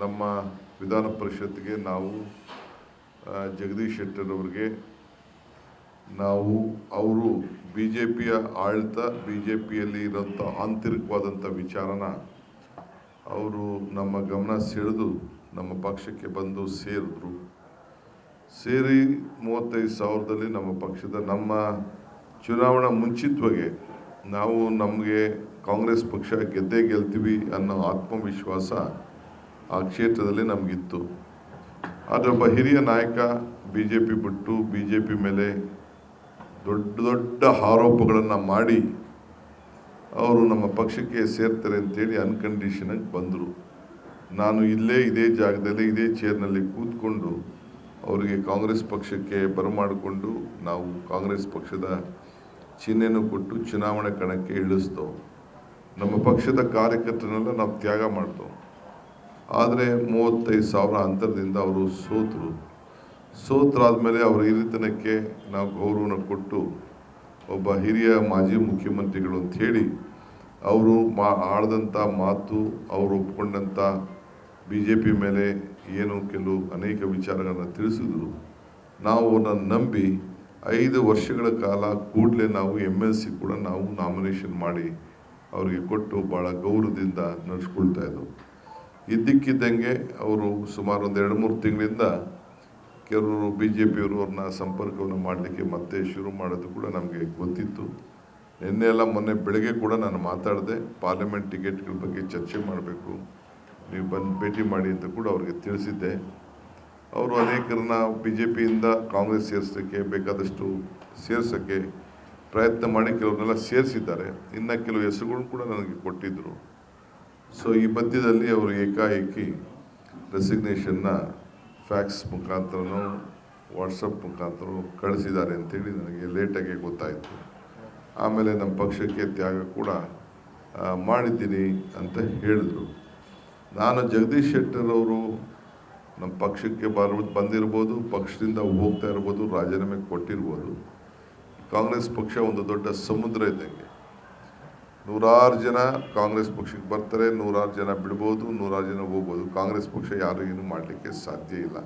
ನಮ್ಮ ವಿಧಾನ ಪರಿಷತ್ಗೆ ನಾವು ಜಗದೀಶ್ ಶೆಟ್ಟರ್ ಅವರಿಗೆ ನಾವು ಅವರು ಬಿ ಜೆ ಪಿಯ ಆಡಳಿತ ಬಿ ಜೆ ಪಿಯಲ್ಲಿ ಇರೋಂಥ ಆಂತರಿಕವಾದಂಥ ವಿಚಾರನ ಅವರು ನಮ್ಮ ಗಮನ ಸೆಳೆದು ನಮ್ಮ ಪಕ್ಷಕ್ಕೆ ಬಂದು ಸೇರಿದ್ರು. ಸೇರಿ 35,000ದಲ್ಲಿ ನಮ್ಮ ಪಕ್ಷದ ನಮ್ಮ ಚುನಾವಣಾ ಮುಂಚಿತವಾಗಿ ನಾವು ನಮಗೆ ಕಾಂಗ್ರೆಸ್ ಪಕ್ಷ ಗೆದ್ದೇ ಗೆಲ್ತೀವಿ ಅನ್ನೋ ಆತ್ಮವಿಶ್ವಾಸ ಆ ಕ್ಷೇತ್ರದಲ್ಲಿ ನಮಗಿತ್ತು. ಆದರೆ ಒಬ್ಬ ಹಿರಿಯ ನಾಯಕ ಬಿ ಜೆ ಪಿ ಬಿಟ್ಟು ಬಿ ಜೆ ಪಿ ಮೇಲೆ ದೊಡ್ಡ ದೊಡ್ಡ ಆರೋಪಗಳನ್ನು ಮಾಡಿ ಅವರು ನಮ್ಮ ಪಕ್ಷಕ್ಕೆ ಸೇರ್ತಾರೆ ಅಂತೇಳಿ ಅನ್ಕಂಡೀಷನಾಗಿ ಬಂದರು. ನಾನು ಇದೇ ಜಾಗದಲ್ಲಿ ಇದೇ ಚೇರ್ನಲ್ಲಿ ಕೂತ್ಕೊಂಡು ಅವರಿಗೆ ಕಾಂಗ್ರೆಸ್ ಪಕ್ಷಕ್ಕೆ ಬರಮಾಡಿಕೊಂಡು ನಾವು ಕಾಂಗ್ರೆಸ್ ಪಕ್ಷದ ಚಿಹ್ನೆಯನ್ನು ಕೊಟ್ಟು ಚುನಾವಣೆ ಕಣಕ್ಕೆ ಇಳಿಸ್ತೋ. ನಮ್ಮ ಪಕ್ಷದ ಕಾರ್ಯಕರ್ತರನ್ನೆಲ್ಲ ನಾವು ತ್ಯಾಗ ಮಾಡ್ತೋ. ಆದರೆ 35,000 ಅಂತರದಿಂದ ಅವರು ಸೋತರಾದ್ಮೇಲೆ ಅವರ ಹಿರಿತನಕ್ಕೆ ನಾವು ಗೌರವನ ಕೊಟ್ಟು ಒಬ್ಬ ಹಿರಿಯ ಮಾಜಿ ಮುಖ್ಯಮಂತ್ರಿಗಳು ಅಂಥೇಳಿ ಅವರು ಆಡಿದಂಥ ಮಾತು, ಅವರು ಒಪ್ಕೊಂಡಂಥ ಬಿ ಜೆ ಪಿ ಮೇಲೆ ಏನು ಕೆಲವು ಅನೇಕ ವಿಚಾರಗಳನ್ನು ತಿಳಿಸಿದ್ರು. ನಾವು ಅವ್ರನ್ನ ನಂಬಿ 5 ವರ್ಷಗಳ ಕಾಲ ಕೂಡಲೇ ನಾವು MLC ಕೂಡ ನಾವು ನಾಮಿನೇಷನ್ ಮಾಡಿ ಅವರಿಗೆ ಕೊಟ್ಟು ಭಾಳ ಗೌರವದಿಂದ ನಡೆಸ್ಕೊಳ್ತಾ ಇದ್ದವು. ಇದ್ದಕ್ಕಿದ್ದಂಗೆ ಅವರು ಸುಮಾರು ಒಂದು 2-3 ತಿಂಗಳಿಂದ ಕೆಲವರು ಬಿ ಜೆ ಪಿಯವರು ಅವ್ರನ್ನ ಸಂಪರ್ಕವನ್ನು ಮಾಡಲಿಕ್ಕೆ ಮತ್ತೆ ಶುರು ಮಾಡೋದು ಕೂಡ ನಮಗೆ ಗೊತ್ತಿತ್ತು. ಮೊನ್ನೆ ಬೆಳಗ್ಗೆ ಕೂಡ ನಾನು ಮಾತಾಡಿದೆ, ಪಾರ್ಲಿಮೆಂಟ್ ಟಿಕೆಟ್ಗಳ ಬಗ್ಗೆ ಚರ್ಚೆ ಮಾಡಬೇಕು, ನೀವು ಬಂದು ಭೇಟಿ ಮಾಡಿ ಅಂತ ಕೂಡ ಅವ್ರಿಗೆ ತಿಳಿಸಿದ್ದೆ. ಅವರು ಅನೇಕರನ್ನ ಬಿ ಜೆ ಪಿಯಿಂದ ಕಾಂಗ್ರೆಸ್ ಬೇಕಾದಷ್ಟು ಸೇರ್ಸೋಕ್ಕೆ ಪ್ರಯತ್ನ ಮಾಡಿ ಕೆಲವ್ರನ್ನೆಲ್ಲ ಸೇರಿಸಿದ್ದಾರೆ. ಇನ್ನು ಕೆಲವು ಹೆಸರುಗಳು ಕೂಡ ನನಗೆ ಕೊಟ್ಟಿದ್ದರು. ಸೊ ಈ ಮಧ್ಯದಲ್ಲಿ ಅವರು ಏಕಾಏಕಿ ರೆಸಿಗ್ನೇಷನ್ನ ಫ್ಯಾಕ್ಸ್ ಮುಖಾಂತರನೋ ವಾಟ್ಸಪ್ ಮುಖಾಂತರ ಕಳಿಸಿದ್ದಾರೆ ಅಂತೇಳಿ ನನಗೆ ಲೇಟಾಗಿ ಗೊತ್ತಾಯಿತು. ಆಮೇಲೆ ನಮ್ಮ ಪಕ್ಷಕ್ಕೆ ತ್ಯಾಗ ಕೂಡ ಮಾಡಿದ್ದೀನಿ ಅಂತ ಹೇಳಿದರು. ನಾನು ಜಗದೀಶ್ ಶೆಟ್ಟರ್ ಅವರು ನಮ್ಮ ಪಕ್ಷಕ್ಕೆ ಬಂದಿರ್ಬೋದು, ಪಕ್ಷದಿಂದ ಹೋಗ್ತಾ ಇರ್ಬೋದು, ರಾಜೀನಾಮೆ ಕೊಟ್ಟಿರ್ಬೋದು. ಕಾಂಗ್ರೆಸ್ ಪಕ್ಷ ಒಂದು ದೊಡ್ಡ ಸಮುದ್ರ ಇದ್ದಂಗೆ. 100 ಜನ ಕಾಂಗ್ರೆಸ್ ಪಕ್ಷಕ್ಕೆ ಬರ್ತಾರೆ, 100 ಜನ ಬಿಡ್ಬೋದು, 100 ಜನ ಹೋಗ್ಬೋದು. ಕಾಂಗ್ರೆಸ್ ಪಕ್ಷ ಯಾರು ಏನು ಮಾಡಲಿಕ್ಕೆ ಸಾಧ್ಯ ಇಲ್ಲ.